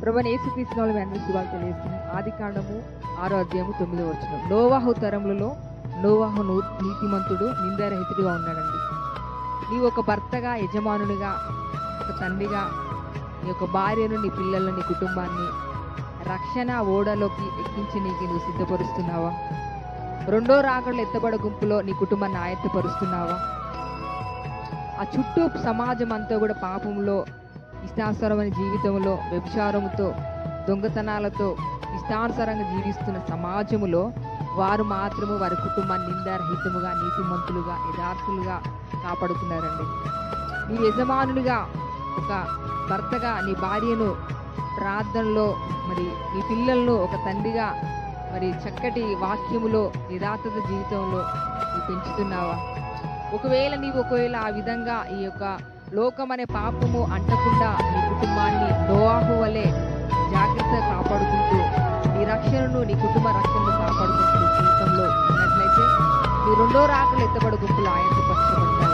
ప్రభువైన యేసుక్రీస్తు నామములో మీ అందరికీ శుభాలు తెలియజేస్తున్నాను. ఆదికాండము 6వ అధ్యాయము 9వ వచనం. నోవాహు తరములలో నోవాహు నీతిమంతుడు నిందారహితుడిగా ఉన్నాడండి. నీవు ఒక భర్తగా, యజమానునిగా, ఒక తండ్రిగా నీ యొక్క భార్యను, నీ పిల్లలను, నీ కుటుంబాన్ని రక్షణ ఓడలోకి ఎక్కించి నీకు నువ్వు సిద్ధపరుస్తున్నావా? రెండో రాకడలో ఎత్తబడ గుంపులో నీ కుటుంబాన్ని ఆయత్తపరుస్తున్నావా? ఆ చుట్టూ సమాజం అంతా కూడా పాపంలో, ఇష్టానుసారమైన జీవితంలో, వ్యభిచారముతో, దొంగతనాలతో ఇష్టానుసారంగా జీవిస్తున్న సమాజములో వారు మాత్రము వారి కుటుంబాన్ని నిందారహితముగా, నీతిమంతులుగా, యథార్థులుగా కాపాడుతున్నారండి. నీ యజమానునిగా, ఒక భర్తగా నీ భార్యను ప్రార్థనలో, మరి నీ పిల్లలను ఒక తండ్రిగా, మరి చక్కటి వాక్యములో, యథార్థత జీవితంలో నువ్వు పెంచుతున్నావా? ఒకవేళ ఆ విధంగా ఈ యొక్క లోకం అనే పాపము అంటకుండా నీ కుటుంబాన్ని నోవాహు వలె జాగ్రత్తగా కాపాడుకుంటూ నీ రక్షణను, నీ కుటుంబ రక్షణను కాపాడుకుంటూ జీవితంలో ఉన్నట్లయితే నీ రెండో రాకడలో ఎత్తబడ గుంపులు ఆయనతో పరచబడతారు.